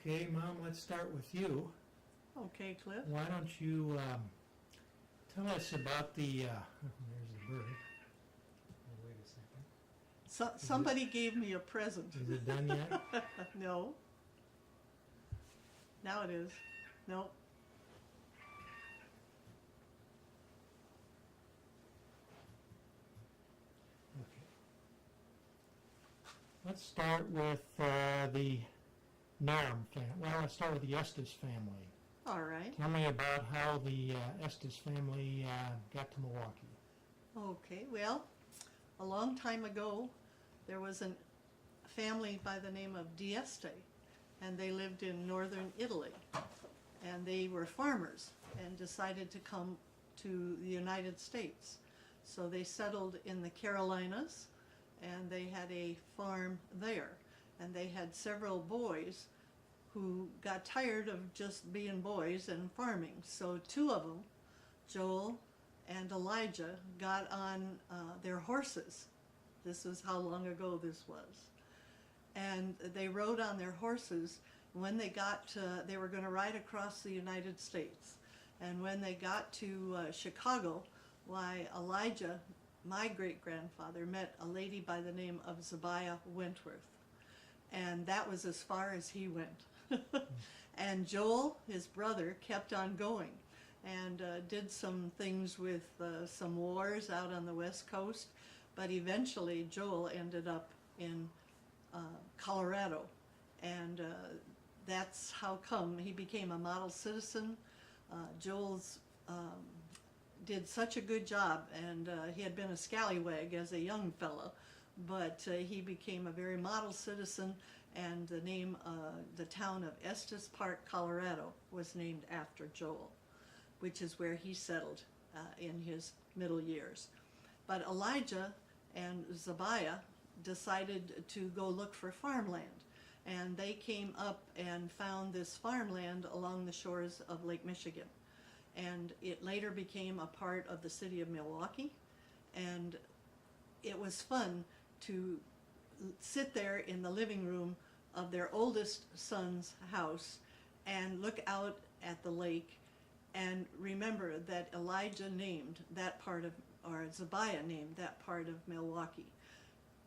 Okay, Mom, let's start with you. Okay, Cliff. Why don't you tell us about the, there's the bird. Oh, wait a second. Somebody gave me a present. Is it done yet? No. Now it is. No. Okay. Let's start with the Narum family. Well, let's start with the Estes family. All right. Tell me about how the Estes family got to Milwaukee. Okay, well, a long time ago, there was a family by the name of Dieste, and they lived in northern Italy. And they were farmers and decided to come to the United States. So they settled in the Carolinas, and they had a farm there. And they had several boys who got tired of just being boys and farming. So two of them, Joel and Elijah, got on their horses. This is how long ago this was. And they rode on their horses. When they got to, they were going to ride across the United States. And when they got to Chicago, why, Elijah, my great-grandfather, met a lady by the name of Zabiah Wentworth. And that was as far as he went. And Joel, his brother, kept on going and did some things with some wars out on the West Coast. But eventually Joel ended up in Colorado. And that's how come he became a model citizen. Joel's did such a good job, and he had been a scallywag as a young fellow, but he became a very model citizen, and the name, the town of Estes Park, Colorado, was named after Joel, which is where he settled in his middle years. But Elijah and Zabiah decided to go look for farmland. And they came up and found this farmland along the shores of Lake Michigan. And it later became a part of the city of Milwaukee. And it was fun to sit there in the living room of their oldest son's house and look out at the lake and remember that Elijah named that part of, or Zabiah named that part of Milwaukee.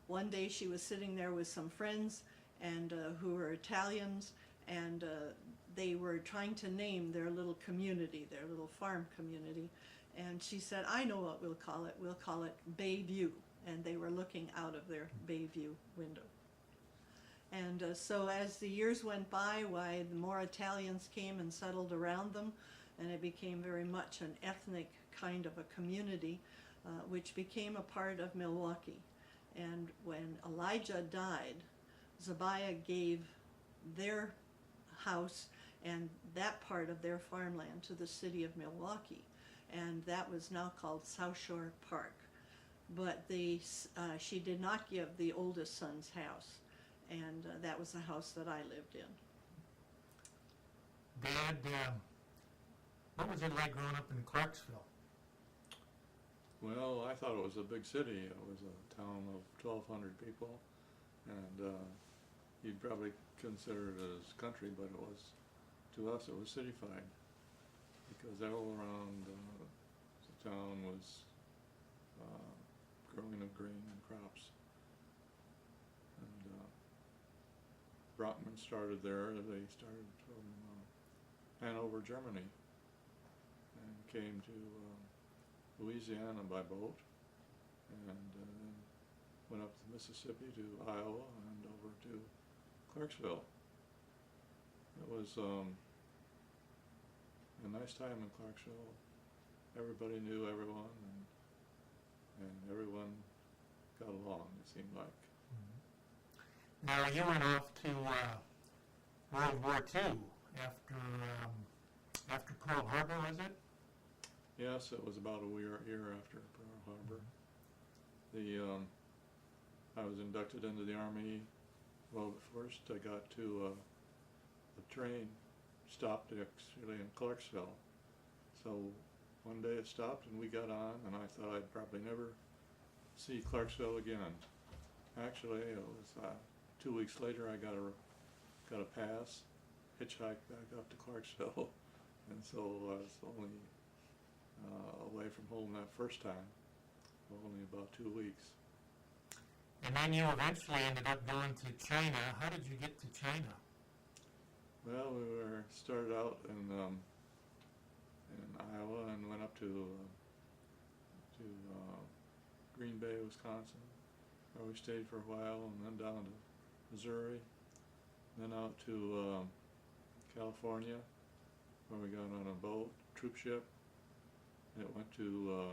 One day she was sitting there with some friends and who were Italians, and they were trying to name their little community, their little farm community. And she said, I know what we'll call it. We'll call it Bayview. And they were looking out of their Bayview window. And so as the years went by, why, the more Italians came and settled around them, and it became very much an ethnic kind of a community, which became a part of Milwaukee. And when Elijah died, Zabiah gave their house and that part of their farmland to the city of Milwaukee, and that was now called South Shore Park. But she did not give the oldest son's house, and that was the house that I lived in. Dad, what was it like growing up in Clarksville? Well, I thought it was a big city. It was a town of 1,200 people, and you'd probably consider it as country, but it was, to us, it was cityfied, because all around the town was growing of grain and crops. And Brockman started there. They started from Hanover, Germany, and came to Louisiana by boat, and went up the Mississippi to Iowa and over to Clarksville. It was a nice time in Clarksville. Everybody knew everyone, and everyone got along, it seemed like. Now, you went off to World War II after Pearl Harbor, was it? Yes, it was about a year after Pearl Harbor. I was inducted into the Army. Well, first I got to the train stopped actually in Clarksville. So one day it stopped and we got on, and I thought I'd probably never see Clarksville again. Actually, it was 2 weeks later I got a pass, hitchhiked back up to Clarksville, and so I was only away from home that first time, only about 2 weeks. And then you eventually ended up going to China. How did you get to China? Well, we started out in Iowa and went up to Green Bay, Wisconsin, where we stayed for a while, and then down to Missouri, then out to California, where we got on a boat, troop ship. It went to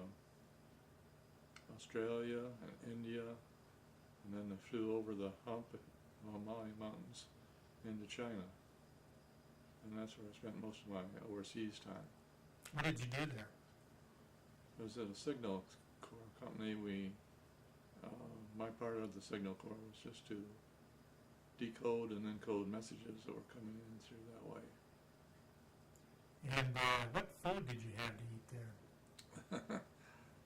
Australia and India, and then they flew over the hump at Maui Mountains into China. And that's where I spent most of my overseas time. What did you do there? It was at a signal corps company. My part of the signal corps was just to decode and encode messages that were coming in through that way. And what food did you have to eat there?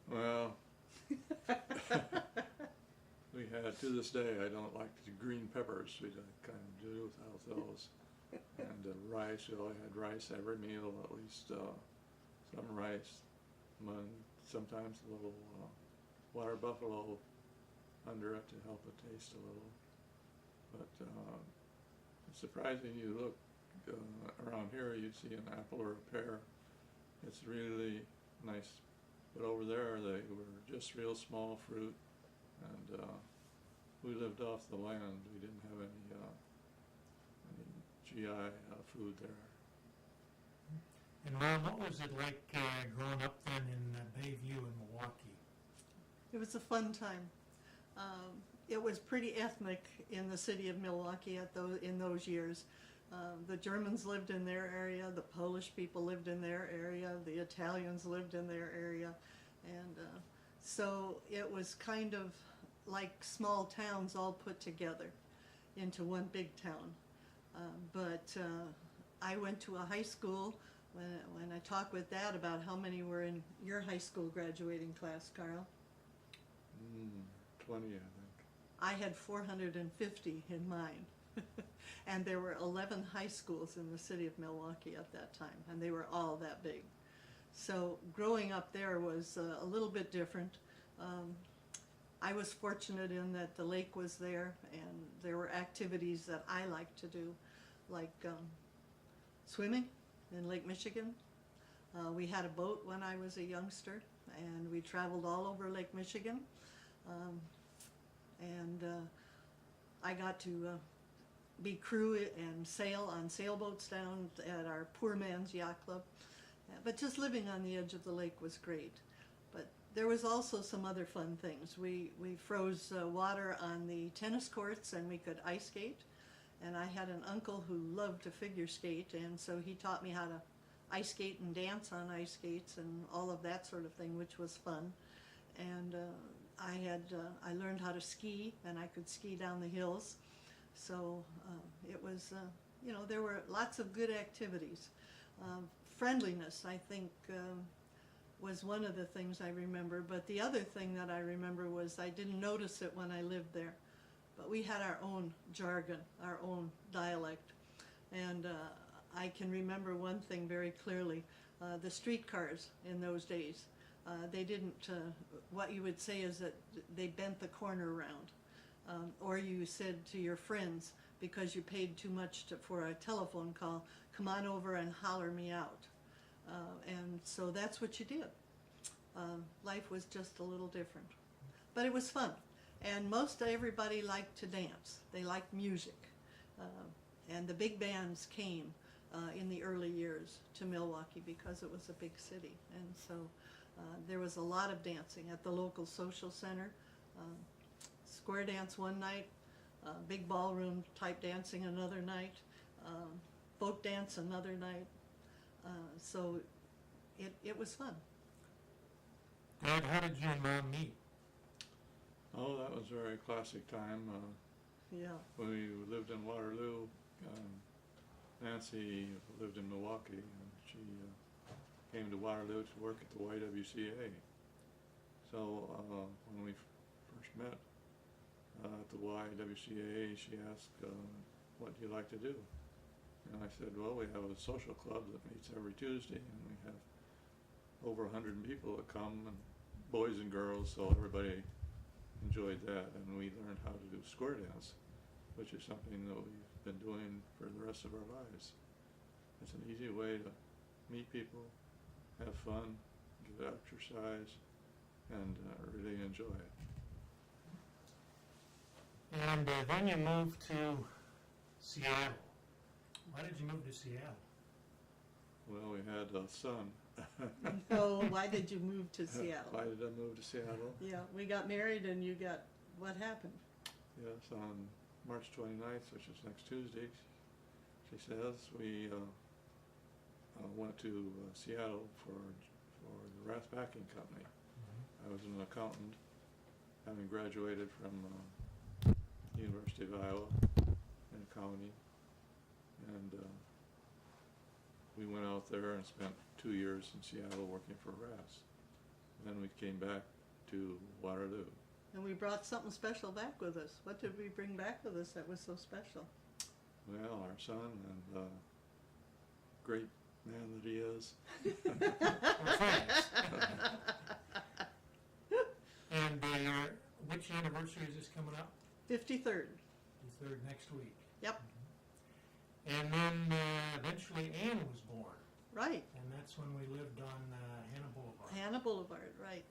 Well, we had, to this day, I don't like the green peppers. We kind of do without those. And rice, we always had rice every meal, at least some rice, and sometimes a little water buffalo under it to help it taste a little. But it's surprising, you look around here, you'd see an apple or a pear. It's really nice. But over there, they were just real small fruit, and we lived off the land. We didn't have any GI food there. And Mom, what was it like growing up then in Bayview and Milwaukee? It was a fun time. It was pretty ethnic in the city of Milwaukee in those years. The Germans lived in their area, the Polish people lived in their area, the Italians lived in their area, and so it was kind of like small towns all put together into one big town. But I went to a high school. When I talk with Dad about how many were in your high school graduating class, Carl? 20, I think. I had 450 in mine. And there were 11 high schools in the city of Milwaukee at that time, and they were all that big. So growing up there was a little bit different. I was fortunate in that the lake was there, and there were activities that I liked to do, like swimming in Lake Michigan. We had a boat when I was a youngster, and we traveled all over Lake Michigan. I got to be crew and sail on sailboats down at our poor man's yacht club. But just living on the edge of the lake was great. But there was also some other fun things. We froze water on the tennis courts, and we could ice skate. And I had an uncle who loved to figure skate, and so he taught me how to ice skate and dance on ice skates and all of that sort of thing, which was fun. And I learned how to ski, and I could ski down the hills. So it was, there were lots of good activities. Friendliness, I think, was one of the things I remember. But the other thing that I remember was I didn't notice it when I lived there. But we had our own jargon, our own dialect. And I can remember one thing very clearly. The streetcars in those days, they didn't, what you would say is that they bent the corner around. Or you said to your friends, because you paid too much for a telephone call, come on over and holler me out. And so that's what you did. Life was just a little different. But it was fun. And most everybody liked to dance. They liked music. And the big bands came in the early years to Milwaukee because it was a big city. And so there was a lot of dancing at the local social center. Square dance one night, big ballroom type dancing another night, folk dance another night. So it was fun. Dad, how did you and Mom meet? Oh, that was a very classic time. Yeah. We lived in Waterloo. Nancy lived in Milwaukee, and she came to Waterloo to work at the YWCA. So when we first met at the YWCA, she asked, what do you like to do? And I said, well, we have a social club that meets every Tuesday, and we have over 100 people that come, and boys and girls, so everybody enjoyed that. And we learned how to do square dance, which is something that we've been doing for the rest of our lives. It's an easy way to meet people, have fun, get exercise, and really enjoy it. And then you moved to Seattle. Why did you move to Seattle? Well, we had a son. So why did you move to Seattle? Why did I move to Seattle? Yeah, we got married and you got, what happened? Yes, on March 29th, which is next Tuesday, she says, we went to Seattle for the Rath Packing Company. I was an accountant, having graduated from University of Iowa in accounting, and we went out there and spent 2 years in Seattle working for Rath. Then we came back to Waterloo. And we brought something special back with us. What did we bring back with us that was so special? Well, our son and great man that he is. Well, thanks. And which anniversary is this coming up? 53rd. The third next week. Yep. And then eventually Ann was born, Right. and that's when we lived on Hannah Boulevard. Hannah Boulevard, right.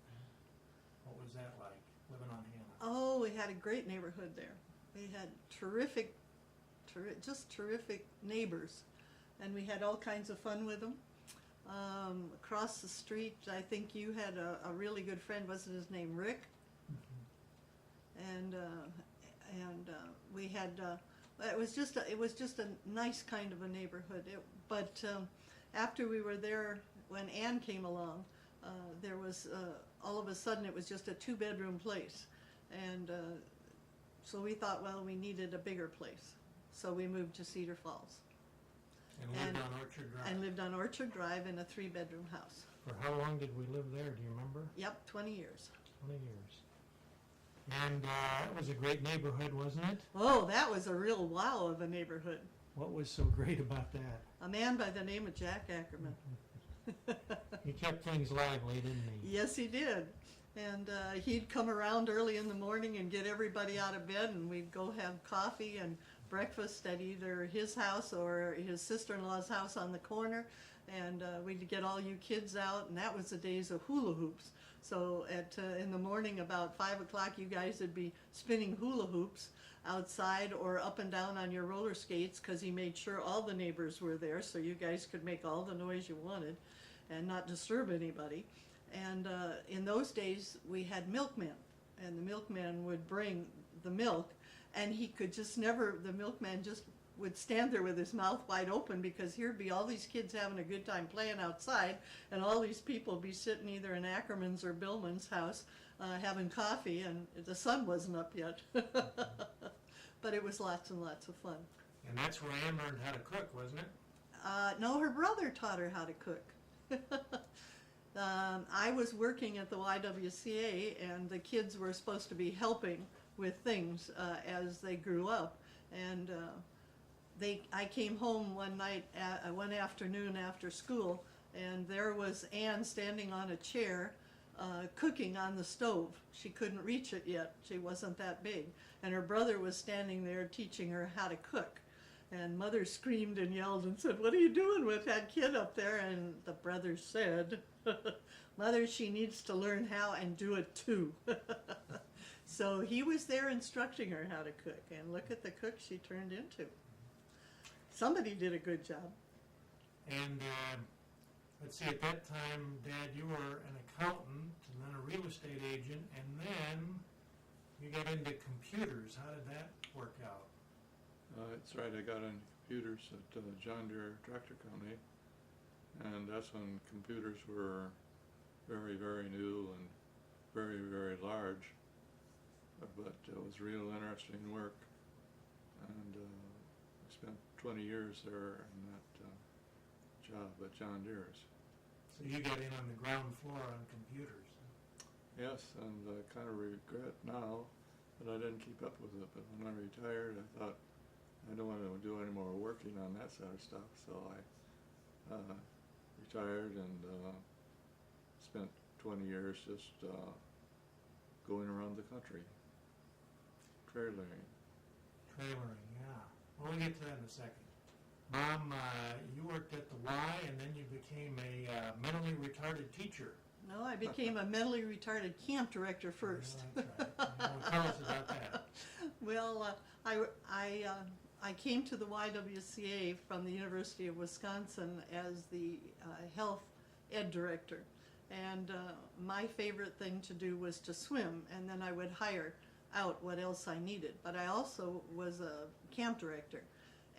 What was that like, living on Hannah? Oh, we had a great neighborhood there. We had just terrific neighbors, and we had all kinds of fun with them. Across the street, I think you had a really good friend. Wasn't his name Rick? And we had. It was just a nice kind of a neighborhood. But after we were there, when Ann came along, there was all of a sudden it was just a 2-bedroom place, and so we thought, well, we needed a bigger place, so we moved to Cedar Falls And lived on Orchard Drive. and lived on Orchard Drive in a 3-bedroom house. For how long did we live there, do you remember? Yep, 20 years. 20 years. And it was a great neighborhood, wasn't it? Oh, that was a real wow of a neighborhood. What was so great about that? A man by the name of Jack Ackerman. He kept things lively, didn't he? Yes, he did. And he'd come around early in the morning and get everybody out of bed, and we'd go have coffee and breakfast at either his house or his sister-in-law's house on the corner, and we'd get all you kids out, and that was the days of hula hoops. So in the morning about 5 o'clock, you guys would be spinning hula hoops outside or up and down on your roller skates, because he made sure all the neighbors were there so you guys could make all the noise you wanted and not disturb anybody. And in those days, we had milkmen, and the milkman would bring the milk, and he could just never, the milkman just would stand there with his mouth wide open, because here'd be all these kids having a good time playing outside, and all these people be sitting either in Ackerman's or Billman's house having coffee, and the sun wasn't up yet. But it was lots and lots of fun. And that's where Ann learned how to cook, wasn't it? No, her brother taught her how to cook. I was working at the YWCA, and the kids were supposed to be helping with things as they grew up. And I came home one night, one afternoon after school, and there was Ann standing on a chair cooking on the stove. She couldn't reach it yet. She wasn't that big. And her brother was standing there teaching her how to cook. And Mother screamed and yelled and said, "What are you doing with that kid up there?" And the brother said, "Mother, she needs to learn how and do it too." So he was there instructing her how to cook, and look at the cook she turned into. Somebody did a good job. And let's see, at that time, Dad, you were an accountant and then a real estate agent, and then you got into computers. How did that work out? That's right, I got into computers at John Deere Tractor Company, and that's when computers were very, very new and very, very large, but it was real interesting work, and I spent 20 years there in that job at John Deere's. So you got in on the ground floor on computers. Yes, and I kind of regret now that I didn't keep up with it, but when I retired I thought I don't want to do any more working on that sort of stuff, so I retired and spent 20 years just going around the country, trailering. Trailering, yeah. Well, we'll get to that in a second. Mom, you worked at the Y, and then you became a mentally retarded teacher. No, I became a mentally retarded camp director first. Yeah, that's right. Well, tell us about that. Well, I came to the YWCA from the University of Wisconsin as the health ed director. And my favorite thing to do was to swim, and then I would hire out what else I needed. But I also was a camp director.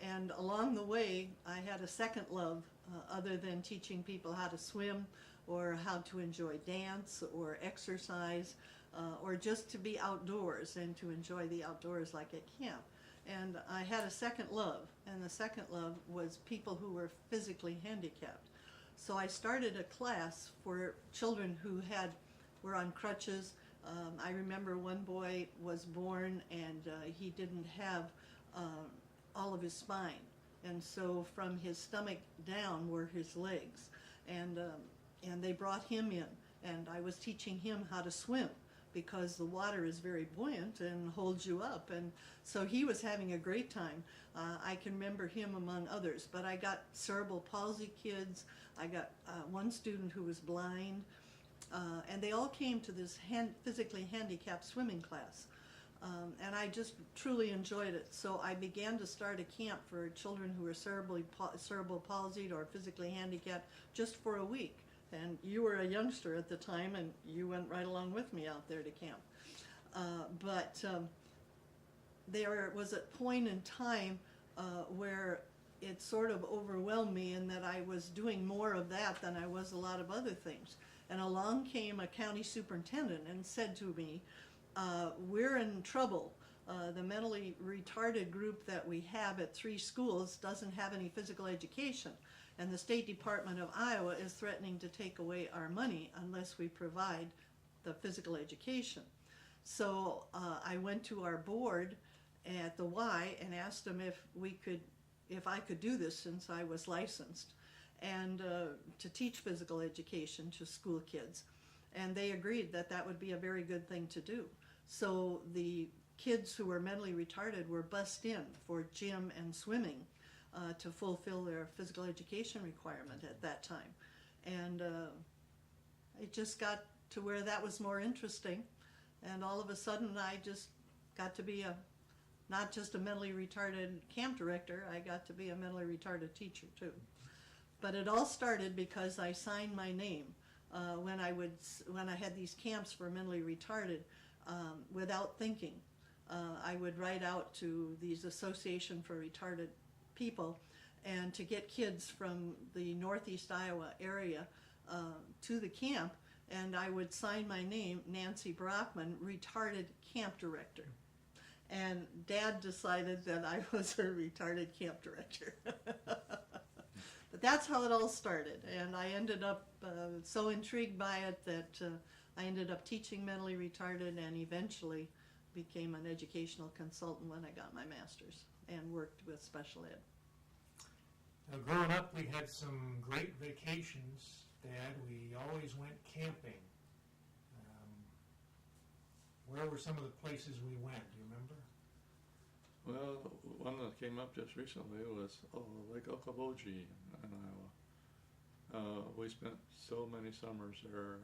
And along the way, I had a second love other than teaching people how to swim or how to enjoy dance or exercise or just to be outdoors and to enjoy the outdoors like at camp. And I had a second love, and the second love was people who were physically handicapped. So I started a class for children who were on crutches. I remember one boy was born and he didn't have all of his spine, and so from his stomach down were his legs, and they brought him in, and I was teaching him how to swim because the water is very buoyant and holds you up, and so he was having a great time. I can remember him among others, but I got cerebral palsy kids. I got one student who was blind, and they all came to this physically handicapped swimming class. And I just truly enjoyed it. So I began to start a camp for children who were cerebral palsied or physically handicapped just for a week. And you were a youngster at the time, and you went right along with me out there to camp. But there was a point in time where it sort of overwhelmed me in that I was doing more of that than I was a lot of other things. And along came a county superintendent and said to me, we're in trouble. The mentally retarded group that we have at 3 schools doesn't have any physical education, and the State Department of Iowa is threatening to take away our money unless we provide the physical education. So I went to our board at the Y and asked them if I could do this since I was licensed, and to teach physical education to school kids. And they agreed that that would be a very good thing to do. So the kids who were mentally retarded were bussed in for gym and swimming to fulfill their physical education requirement at that time. And it just got to where that was more interesting. And all of a sudden I just got to be not just a mentally retarded camp director, I got to be a mentally retarded teacher too. But it all started because I signed my name when I had these camps for mentally retarded without thinking. I would write out to these Association for Retarded People and to get kids from the Northeast Iowa area to the camp, and I would sign my name, Nancy Brockman, retarded camp director. And Dad decided that I was a retarded camp director. But that's how it all started, and I ended up so intrigued by it that I ended up teaching mentally retarded and eventually became an educational consultant when I got my master's and worked with special ed. Now, growing up, we had some great vacations, Dad. We always went camping. Where were some of the places we went? Do you remember? Well, one that came up just recently was Lake Okoboji in Iowa. We spent so many summers there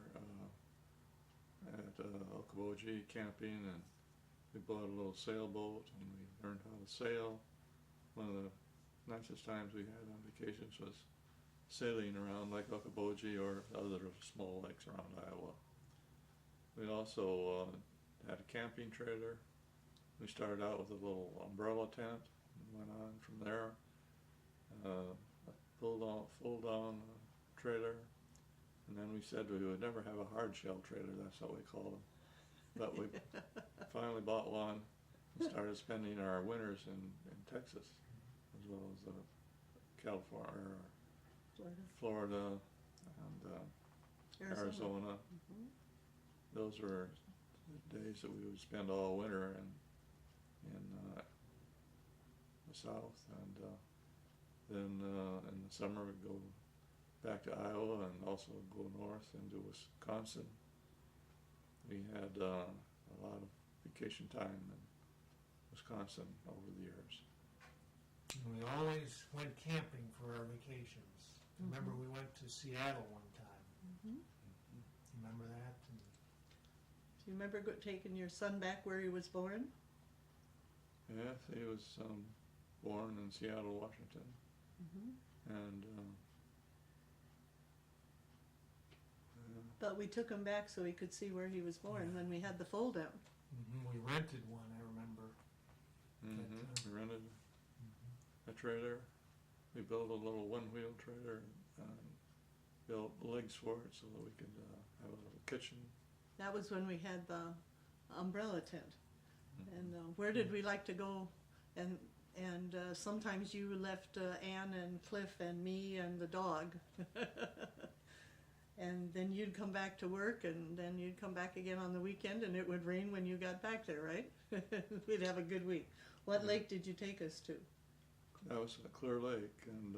at Okoboji camping, and we bought a little sailboat and we learned how to sail. One of the nicest times we had on vacations was sailing around Lake Okoboji or other small lakes around Iowa. We also had a camping trailer. We started out with a little umbrella tent and went on from there. A full-down trailer, and then we said we would never have a hard shell trailer. That's what we called them. But we finally bought one and started spending our winters in Texas, as well as California, Florida, and Arizona. Mm-hmm. Those were the days that we would spend all winter in the south, and then in the summer we'd go back to Iowa and also go north into Wisconsin. We had a lot of vacation time in Wisconsin over the years. And we always went camping for our vacations. Remember, we went to Seattle one time. Remember that? And Do you remember taking your son back where he was born? Yes, he was born in Seattle, Washington, and But we took him back so he could see where he was born when we had the fold down. we rented one, I remember. we rented a trailer. We built a little one-wheel trailer and built legs for it so that we could have a little kitchen. That was when we had the umbrella tent. And where did we like to go? And sometimes you left Ann and Cliff and me and the dog. And then you'd come back to work, and then you'd come back again on the weekend, and it would rain when you got back there, right? We'd have a good week. What lake did you take us to? That was a clear lake, and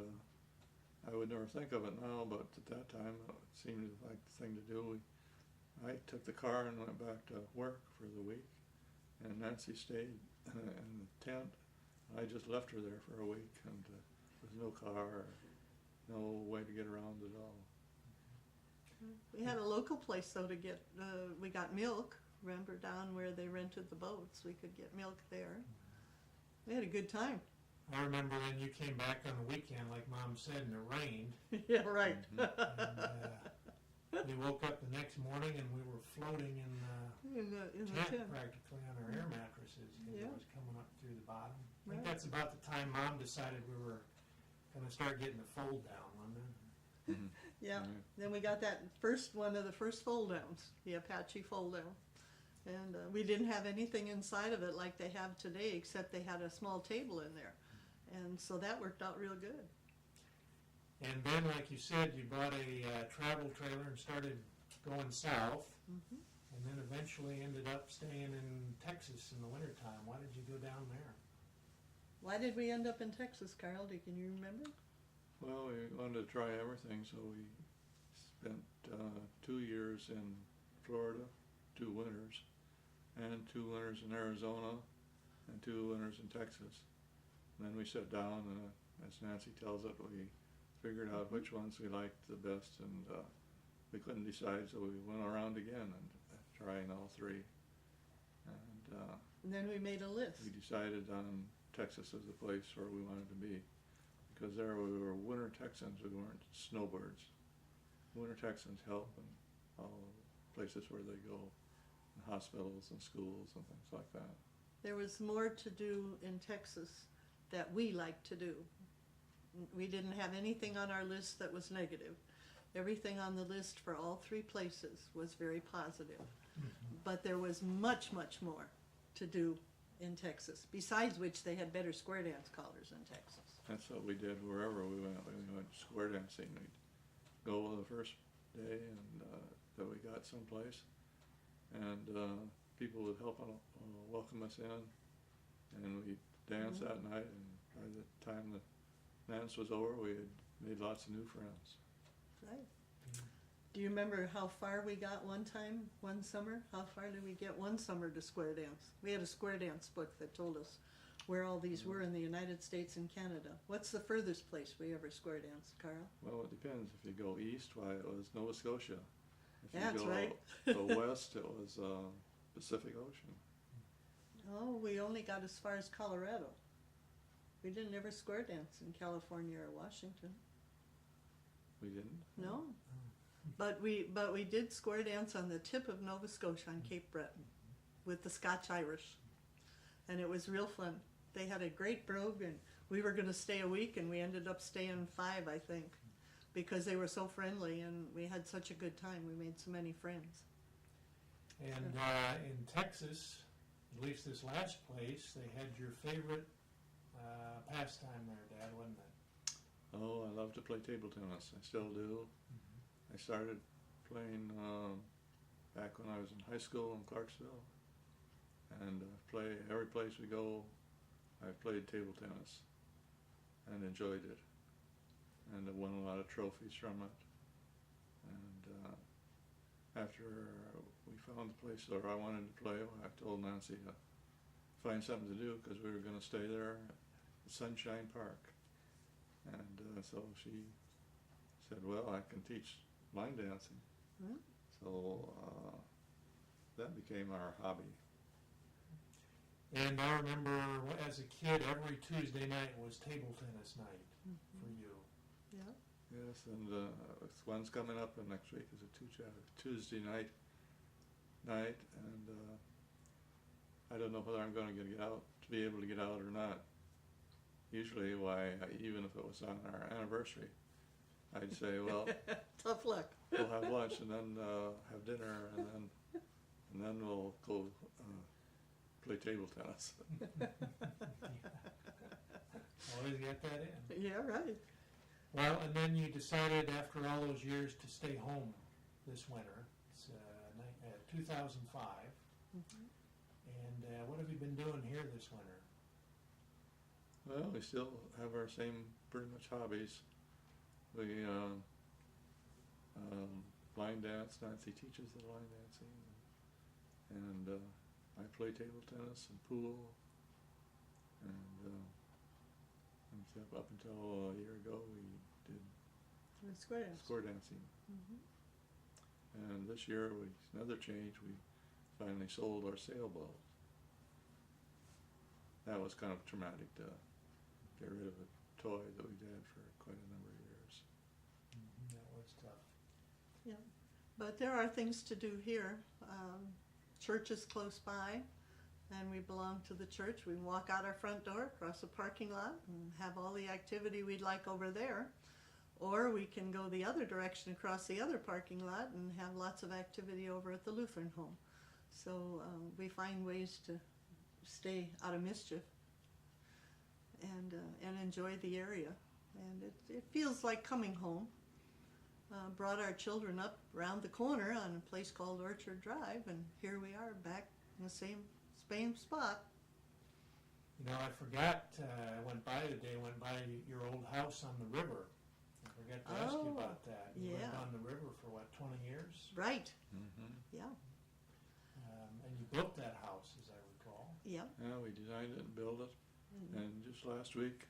I would never think of it now, but at that time it seemed like the thing to do. I took the car and went back to work for the week, and Nancy stayed in the tent. I just left her there for a week, and with no car, no way to get around at all. We had a local place though to get. We got milk. Remember down where they rented the boats, we could get milk there. We had a good time. I remember then you came back on the weekend, like Mom said, and it rained. Yeah, right. And we woke up the next morning and we were floating in the in the tent tent. practically on our air mattresses because Yeah. it was coming up through the bottom. I think Right. that's about the time Mom decided we were going to start getting the fold down, wasn't it? Yeah. Right. Then we got that one of the first fold downs, the Apache fold down. And we didn't have anything inside of it like they have today, except they had a small table in there. And so that worked out real good. And then, like you said, you bought a travel trailer and started going south, and then eventually ended up staying in Texas in the wintertime. Why did you go down there? Why did we end up in Texas, Carl? Can you remember? Well, we wanted to try everything, so we spent 2 years in Florida, 2 winters, and 2 winters in Arizona, and 2 winters in Texas. And then we sat down, and as Nancy tells it, we figured out which ones we liked the best, and we couldn't decide, so we went around again and trying all 3. And then we made a list. We decided on Texas as the place where we wanted to be, because there we were winter Texans, we weren't snowbirds. Winter Texans help in all places where they go, in hospitals and schools and things like that. There was more to do in Texas that we liked to do. We didn't have anything on our list that was negative. Everything on the list for all 3 places was very positive. But there was much, much more to do in Texas, besides which they had better square dance collars in Texas. That's what we did wherever we went. We went square dancing. We'd go the first day and that we got someplace, and people would help welcome us in, and we'd dance that night, and by the time the dance was over, we had made lots of new friends. Right. Do you remember how far we got one time, one summer? How far did we get one summer to square dance? We had a square dance book that told us where all these were in the United States and Canada. What's the furthest place we ever square danced, Carl? Well, it depends. If you go east, why, it was Nova Scotia. If That's you go right. go west, it was Pacific Ocean. Oh, we only got as far as Colorado. We didn't ever square dance in California or Washington. We didn't? No. But we did square dance on the tip of Nova Scotia on Cape Breton with the Scotch Irish. And it was real fun. They had a great brogue, and we were going to stay a week, and we ended up staying 5, I think, because they were so friendly, and we had such a good time. We made so many friends. And in Texas, at least this last place, they had your favorite pastime there, Dad, wasn't it? Oh, I love to play table tennis. I still do. I started playing back when I was in high school in Clarksville, and play every place we go. I played table tennis and enjoyed it, and I won a lot of trophies from it. And after we found the place where I wanted to play, I told Nancy to find something to do because we were going to stay there at Sunshine Park. And so she said, well, I can teach line dancing. Hmm? So that became our hobby. And I remember as a kid, every Tuesday night was table tennis night for you. Yeah. Yes, and one's coming up, and next week is a Tuesday night, and I don't know whether I'm going to be able to get out or not. Usually, even if it was on our anniversary, I'd say, well, Tough luck. we'll have lunch and then have dinner, and then we'll go play table tennis. Always get that in. Yeah, right. Well, and then you decided after all those years to stay home this winter. It's 2005. Mm-hmm. And what have you been doing here this winter? Well, we still have our same pretty much hobbies. We line dance. Nancy teaches the line dancing, and I play table tennis and pool, and up until a year ago we did square dancing. Mm-hmm. And this year, another change, we finally sold our sailboat. That was kind of traumatic to get rid of a toy that we'd had for quite a number of years. That was tough. Yeah, but there are things to do here. Church is close by, and we belong to the church. We can walk out our front door, across the parking lot, and have all the activity we'd like over there. Or we can go the other direction across the other parking lot and have lots of activity over at the Lutheran home. So we find ways to stay out of mischief and enjoy the area. And it feels like coming home. Brought our children up around the corner on a place called Orchard Drive, and here we are back in the same spot. You know, I forgot, I went by your old house on the river. I forgot to ask you about that. You lived yeah. on the river for what, 20 years? Right, Mm-hmm. yeah, And you built that house, as I recall. yeah. Yeah, we designed it and built it. Mm-hmm. And just last week,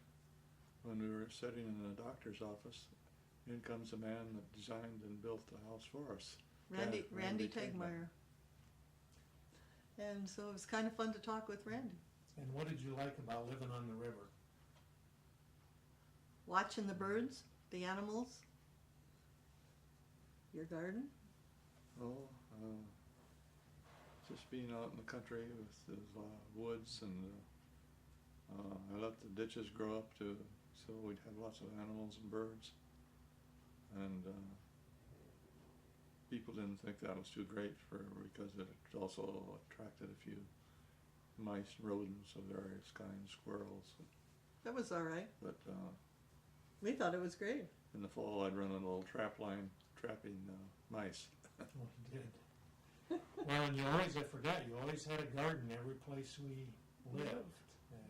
when we were sitting in the doctor's office, in comes a man that designed and built the house for us. Randy Tegmeyer. And so it was kind of fun to talk with Randy. And what did you like about living on the river? Watching the birds, the animals, your garden. Oh, just being out in the country with the woods, and I let the ditches grow up so we'd have lots of animals and birds. And people didn't think that was too great because it also attracted a few mice, rodents of various kinds, squirrels. That was all right. But We thought it was great. in the fall, I'd run a little trap line trapping mice. Well, you did. Well, and I forgot, you always had a garden every place we lived.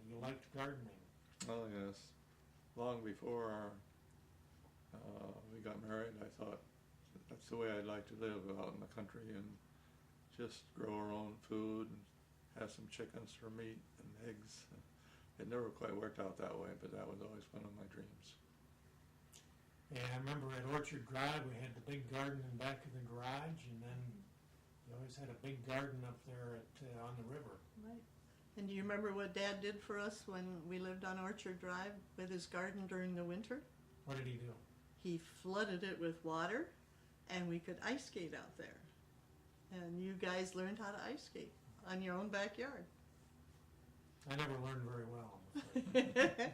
You liked gardening. Oh yes, long before we got married, I thought that's the way I'd like to live, out in the country and just grow our own food and have some chickens for meat and eggs. It never quite worked out that way, but that was always one of my dreams. And I remember at Orchard Drive, we had the big garden in back of the garage, and then you always had a big garden up there on the river. Right. And do you remember what Dad did for us when we lived on Orchard Drive with his garden during the winter? What did he do? He flooded it with water, and we could ice skate out there. And you guys learned how to ice skate on your own backyard. I never learned very well, I'm afraid.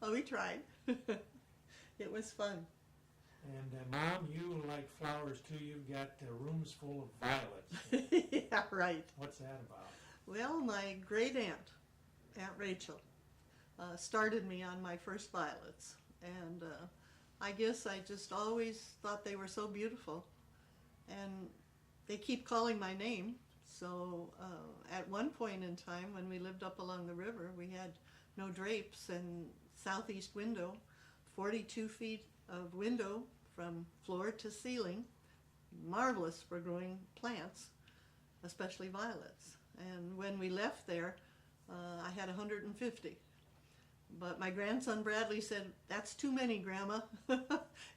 Well, we tried. It was fun. And Mom, you like flowers too. You've got rooms full of violets. Yeah, right. What's that about? Well, my great aunt, Aunt Rachel, started me on my first violets. And I guess I just always thought they were so beautiful. And they keep calling my name. So at one point in time, when we lived up along the river, we had no drapes, and southeast window, 42 feet of window from floor to ceiling. Marvelous for growing plants, especially violets. And when we left there, I had 150. But my grandson Bradley said, "That's too many, Grandma.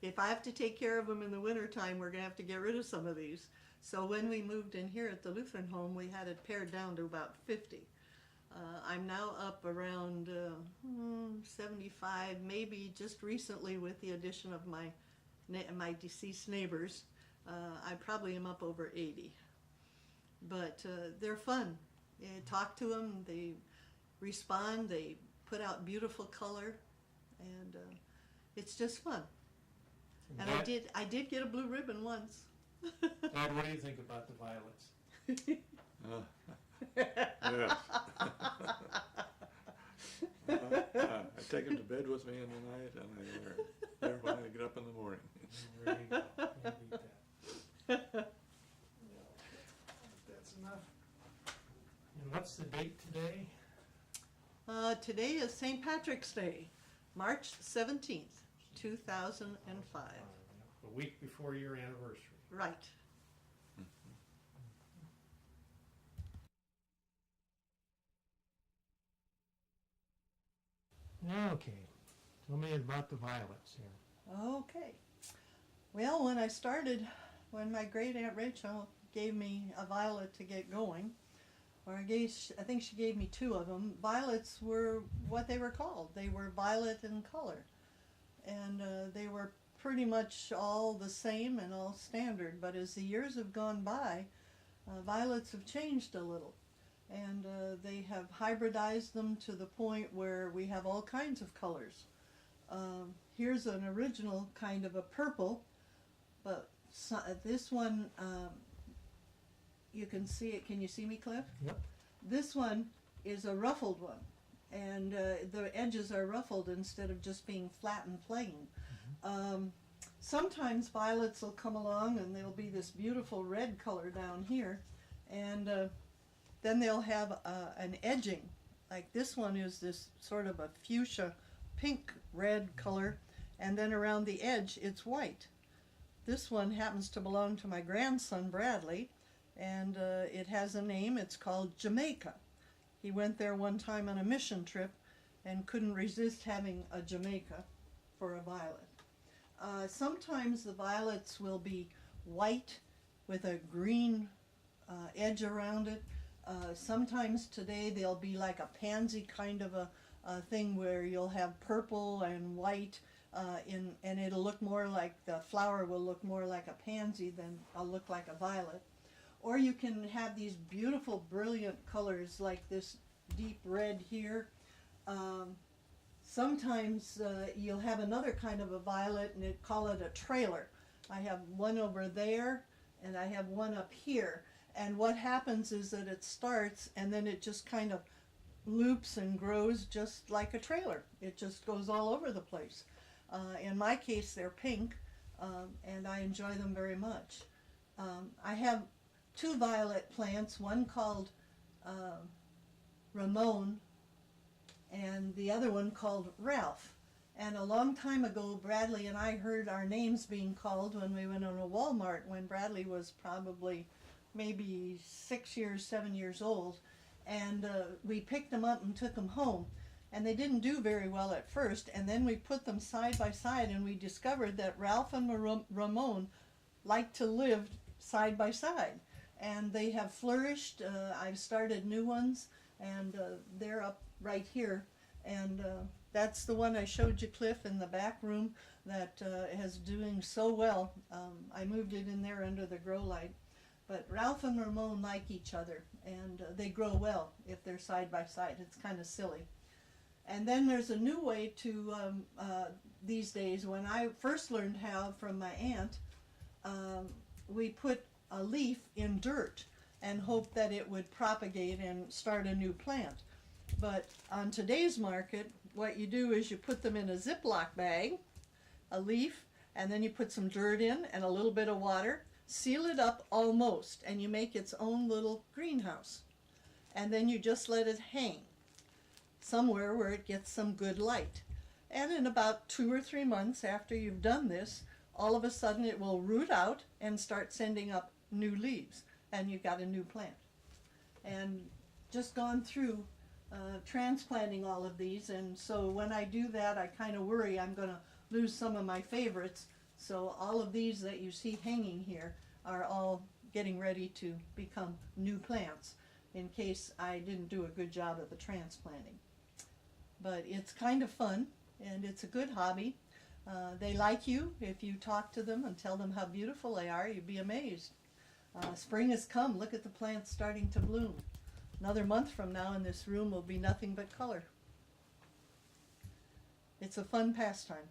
If I have to take care of them in the wintertime, we're going to have to get rid of some of these." So when we moved in here at the Lutheran home, we had it pared down to about 50. I'm now up around 75, maybe just recently with the addition of my deceased neighbors. I probably am up over 80. But they're fun. You talk to them, they respond, they put out beautiful color, and it's just fun. And Dad, I did get a blue ribbon once. Dad, what do you think about the violets? Yes. I take them to bed with me in the night, and they're there when I get up in the morning. There you go. Can't beat that. That's enough. And what's the date today? Today is St. Patrick's Day, March 17th, 2005. A week before your anniversary. Right. Okay. Tell me about the violets here. Okay. Well, when my great Aunt Rachel gave me a violet to get going, or I think she gave me 2 of them. Violets were what they were called. They were violet in color, and they were pretty much all the same and all standard. But as the years have gone by, violets have changed a little, and they have hybridized them to the point where we have all kinds of colors. Here's an original kind of a purple, but this one, you can see it. Can you see me, Cliff? Yep. This one is a ruffled one, and the edges are ruffled instead of just being flat and plain. Sometimes violets will come along and there'll be this beautiful red color down here, and then they'll have an edging. Like this one is this sort of a fuchsia pink red color, and then around the edge it's white. This one happens to belong to my grandson Bradley, and it has a name. It's called Jamaica. He went there one time on a mission trip and couldn't resist having a Jamaica for a violet. Sometimes the violets will be white with a green edge around it. Sometimes today they'll be like a pansy kind of a thing where you'll have purple and white, and it'll look more like, the flower will look more like a pansy than look like a violet. Or you can have these beautiful, brilliant colors like this deep red here. Sometimes you'll have another kind of a violet, and call it a trailer. I have one over there, and I have one up here. And what happens is that it starts, and then it just kind of loops and grows just like a trailer. It just goes all over the place. In my case, they're pink, and I enjoy them very much. I have 2 violet plants, one called Ramon, and the other one called Ralph. And a long time ago, Bradley and I heard our names being called when we went on a Walmart, when Bradley was probably maybe 7 years old. And we picked them up and took them home. And they didn't do very well at first. And then we put them side by side, and we discovered that Ralph and Ramon like to live side by side. And they have flourished. I've started new ones, and they're up right here. And that's the one I showed you, Cliff, in the back room that is doing so well. I moved it in there under the grow light. But Ralph and Ramon like each other, and they grow well if they're side by side. It's kind of silly. And then there's a new way to, these days, when I first learned how from my aunt, we put a leaf in dirt and hope that it would propagate and start a new plant. But on today's market, what you do is you put them in a Ziploc bag, a leaf, and then you put some dirt in and a little bit of water, seal it up almost, and you make its own little greenhouse. And then you just let it hang. somewhere where it gets some good light. And in about 2 or 3 months after you've done this, all of a sudden it will root out and start sending up new leaves, and you've got a new plant. And just gone through transplanting all of these, and so when I do that, I kind of worry I'm going to lose some of my favorites. So all of these that you see hanging here are all getting ready to become new plants in case I didn't do a good job at the transplanting. But it's kind of fun, and it's a good hobby. They like you. If you talk to them and tell them how beautiful they are, you'd be amazed. Spring has come. Look at the plants starting to bloom. Another month from now and this room will be nothing but color. It's a fun pastime.